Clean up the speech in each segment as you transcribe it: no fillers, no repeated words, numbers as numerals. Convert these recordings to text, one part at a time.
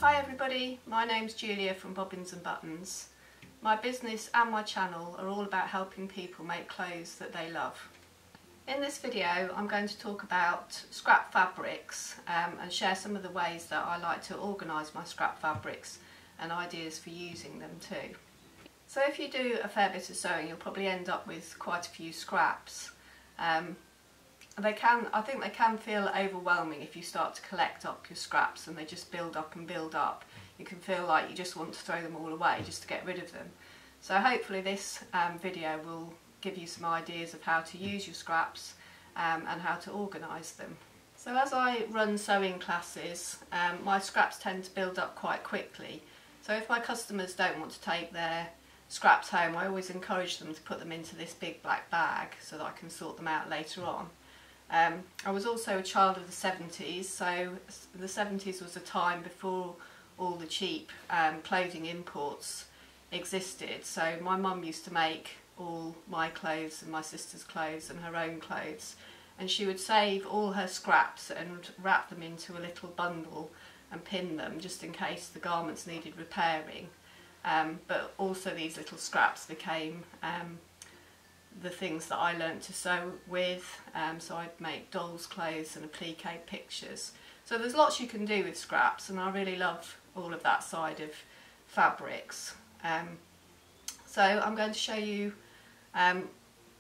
Hi everybody, my name's Julia from Bobbins and Buttons. My business and my channel are all about helping people make clothes that they love. In this video I'm going to talk about scrap fabrics and share some of the ways that I like to organise my scrap fabrics and ideas for using them too. So if you do a fair bit of sewing you'll probably end up with quite a few scraps. I think they can feel overwhelming if you start to collect up your scraps and they just build up and build up. You can feel like you just want to throw them all away just to get rid of them. So hopefully this video will give you some ideas of how to use your scraps and how to organise them. So as I run sewing classes, my scraps tend to build up quite quickly. So if my customers don't want to take their scraps home, I always encourage them to put them into this big black bag so that I can sort them out later on. I was also a child of the 70s, so the 70s was a time before all the cheap clothing imports existed. So my mum used to make all my clothes and my sister's clothes and her own clothes, and she would save all her scraps and wrap them into a little bundle and pin them just in case the garments needed repairing. But also these little scraps became the things that I learnt to sew with, so I'd make dolls' clothes and applique pictures. So there's lots you can do with scraps, and I really love all of that side of fabrics. So I'm going to show you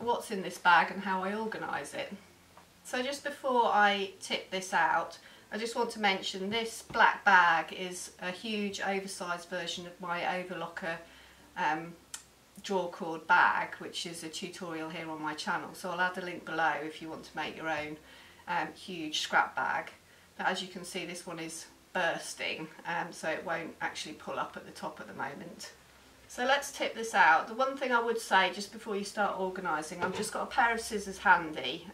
what's in this bag and how I organise it. So just before I tip this out, I just want to mention this black bag is a huge oversized version of my overlocker drawcord bag, which is a tutorial here on my channel, so I'll add a link below if you want to make your own huge scrap bag. But as you can see, this one is bursting, so it won't actually pull up at the top at the moment. So let's tip this out. The one thing I would say just before you start organising, I've just got a pair of scissors handy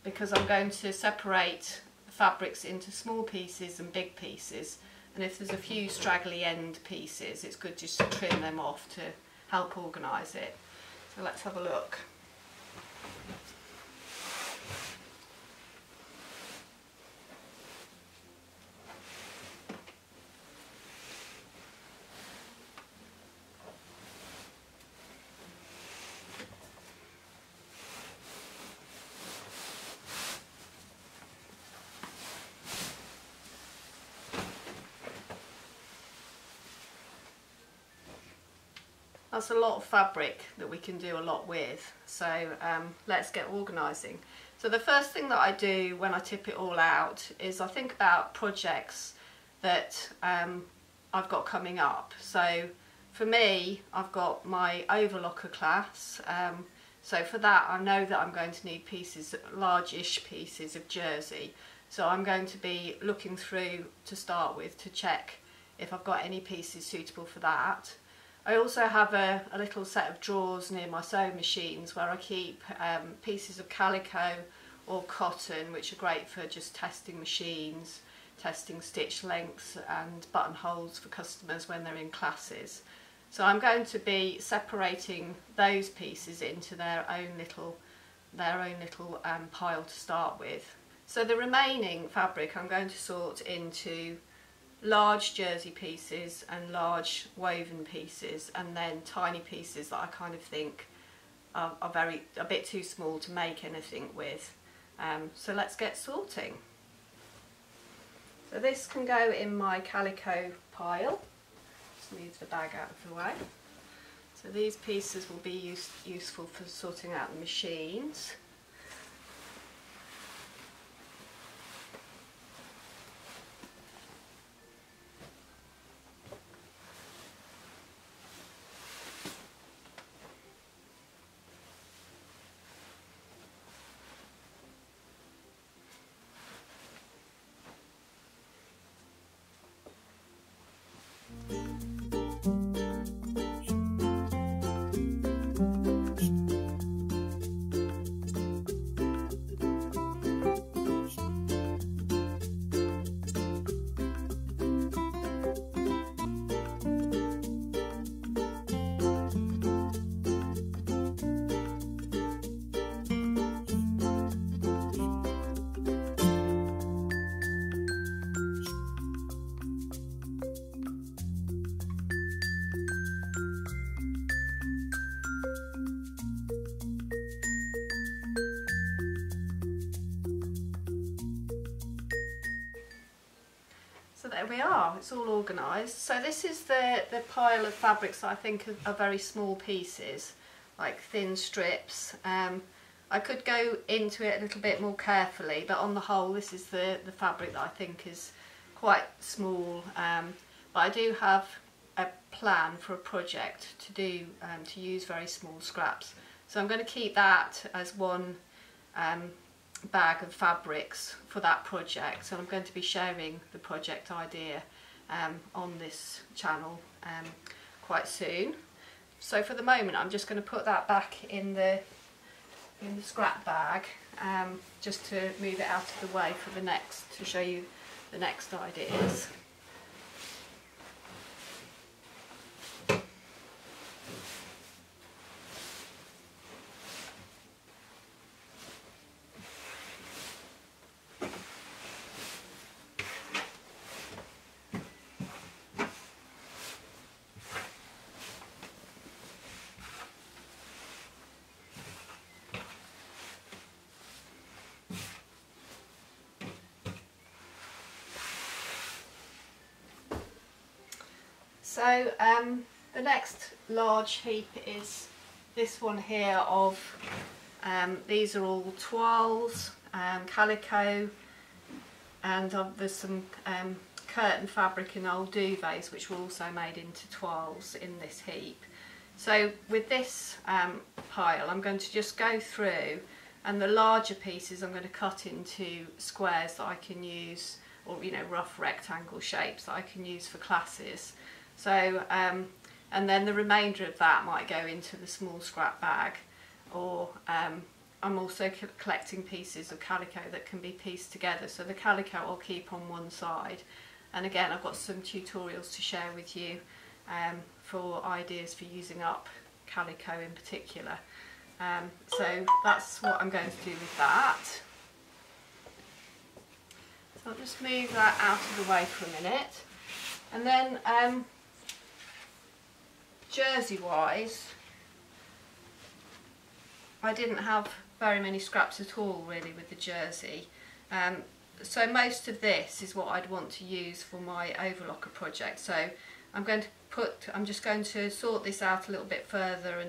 because I'm going to separate the fabrics into small pieces and big pieces, and if there's a few straggly end pieces it's good just to trim them off to help organise it. So let's have a look. That's a lot of fabric that we can do a lot with, so let's get organising. So the first thing that I do when I tip it all out is I think about projects that I've got coming up. So for me, I've got my overlocker class, so for that I know that I'm going to need pieces, large-ish pieces of jersey. So I'm going to be looking through to start with to check if I've got any pieces suitable for that. I also have a little set of drawers near my sewing machines where I keep pieces of calico or cotton, which are great for just testing machines, testing stitch lengths and buttonholes for customers when they're in classes. So I'm going to be separating those pieces into their own little pile to start with. So the remaining fabric I'm going to sort into large jersey pieces and large woven pieces, and then tiny pieces that I kind of think are a bit too small to make anything with. So let's get sorting. So this can go in my calico pile. Just move the bag out of the way. So these pieces will be useful for sorting out the machines. there we are, it's all organised. So this is the pile of fabrics that I think are very small pieces, like thin strips. I could go into it a little bit more carefully, but on the whole this is the fabric that I think is quite small. But I do have a plan for a project to do to use very small scraps. So I'm going to keep that as one bag of fabrics for that project, and I'm going to be sharing the project idea on this channel quite soon. So for the moment I'm just going to put that back in the scrap bag, just to move it out of the way for the next, to show you the next ideas. So the next large heap is this one here of, these are all toiles, calico, and there's some curtain fabric in old duvets which were also made into toiles in this heap. So with this pile I'm going to just go through, and the larger pieces I'm going to cut into squares that I can use, or rough rectangle shapes that I can use for classes. So and then the remainder of that might go into the small scrap bag, or I'm also collecting pieces of calico that can be pieced together. So the calico I'll keep on one side, and again I've got some tutorials to share with you for ideas for using up calico in particular. So that's what I'm going to do with that. So I'll just move that out of the way for a minute, and then jersey wise, I didn't have very many scraps at all really with the jersey, so most of this is what I'd want to use for my overlocker project. So I'm just going to sort this out a little bit further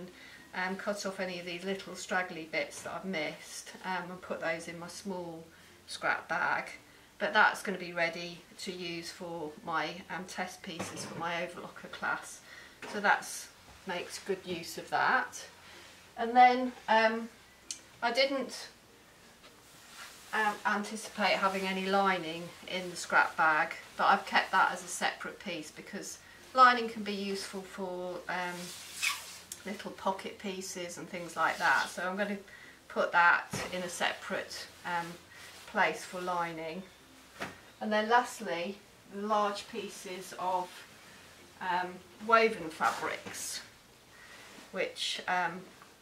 and cut off any of these little straggly bits that I've missed, and put those in my small scrap bag. But that's going to be ready to use for my test pieces for my overlocker class. So that makes good use of that. And then I didn't anticipate having any lining in the scrap bag, but I've kept that as a separate piece because lining can be useful for little pocket pieces and things like that. So I'm going to put that in a separate place for lining. And then lastly, the large pieces of woven fabrics, which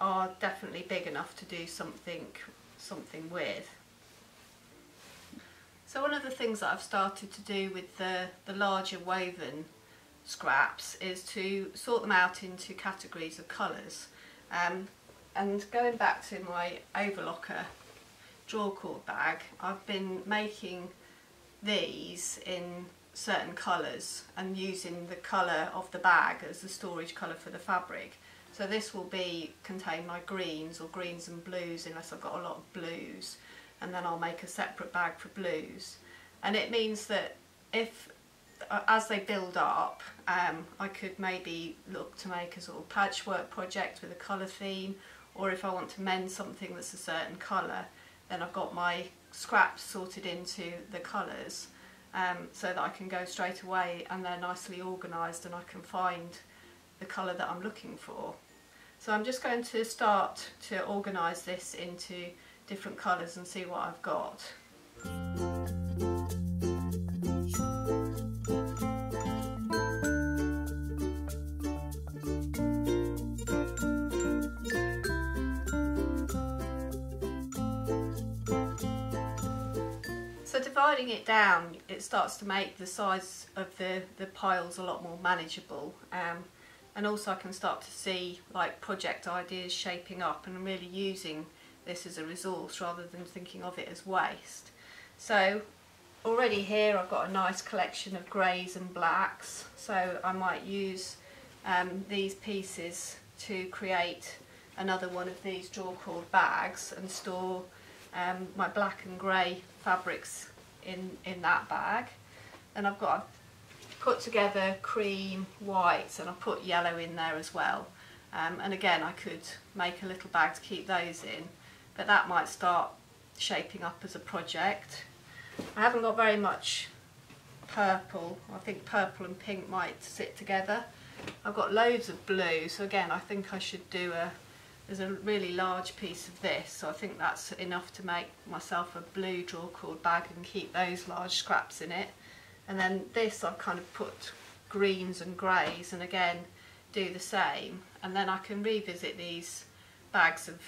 are definitely big enough to do something with. So one of the things that I've started to do with the larger woven scraps is to sort them out into categories of colours, and going back to my overlocker drawcord bag, I've been making these in certain colours and using the colour of the bag as the storage colour for the fabric. So this will contain my greens or greens and blues, unless I've got a lot of blues, and then I'll make a separate bag for blues. And it means that if as they build up, I could maybe look to make a sort of patchwork project with a colour theme, or if I want to mend something that's a certain colour, then I've got my scraps sorted into the colours, so that I can go straight away and they're nicely organised and I can find the colour that I'm looking for. So I'm just going to start to organise this into different colours and see what I've got. So dividing it down, it starts to make the size of the piles a lot more manageable, and also I can start to see like project ideas shaping up and really using this as a resource rather than thinking of it as waste. So already here I've got a nice collection of greys and blacks, so I might use these pieces to create another one of these drawcord bags and store my black and grey fabrics in that bag. And I've put together cream, whites, and I put yellow in there as well. And again, I could make a little bag to keep those in, but that might start shaping up as a project. I haven't got very much purple. I think purple and pink might sit together. I've got loads of blue, so again I think I should do there's a really large piece of this, so I think that's enough to make myself a blue drawcord bag and keep those large scraps in it. And then this I've kind of put greens and greys, and again do the same, and then I can revisit these bags of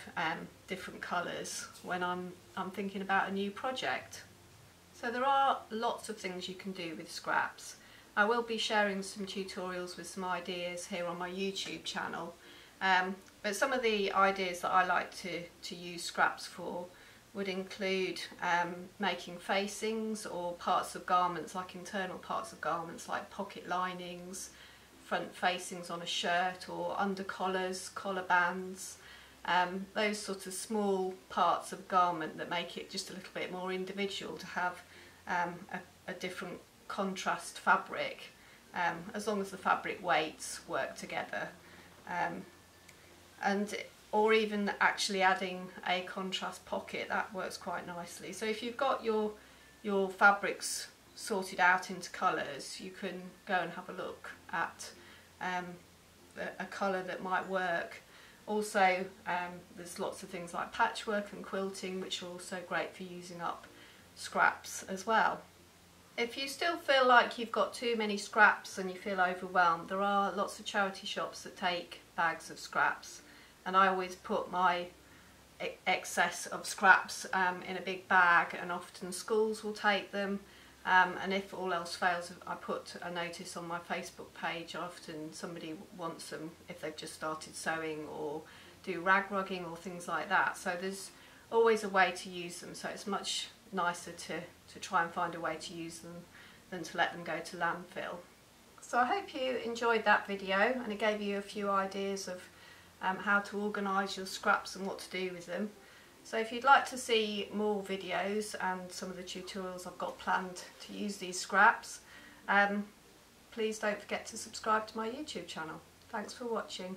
different colours when I'm thinking about a new project. So there are lots of things you can do with scraps. I will be sharing some tutorials with some ideas here on my YouTube channel, but some of the ideas that I like to use scraps for would include making facings or parts of garments, like internal parts of garments like pocket linings, front facings on a shirt, or under collars, collar bands, those sorts of small parts of garment that make it just a little bit more individual to have a different contrast fabric, as long as the fabric weights work together, or even actually adding a contrast pocket, that works quite nicely. So if you've got your fabrics sorted out into colours, you can go and have a look at a colour that might work. Also there's lots of things like patchwork and quilting, which are also great for using up scraps as well. If you still feel like you've got too many scraps and you feel overwhelmed, there are lots of charity shops that take bags of scraps, and I always put my excess of scraps in a big bag, and often schools will take them, and if all else fails, I put a notice on my Facebook page. Often somebody wants them if they've just started sewing or do rag rugging or things like that, so there's always a way to use them. So it's much nicer to try and find a way to use them than to let them go to landfill. So I hope you enjoyed that video, and it gave you a few ideas of how to organise your scraps and what to do with them. So if you'd like to see more videos and some of the tutorials I've got planned to use these scraps, please don't forget to subscribe to my YouTube channel. Thanks for watching.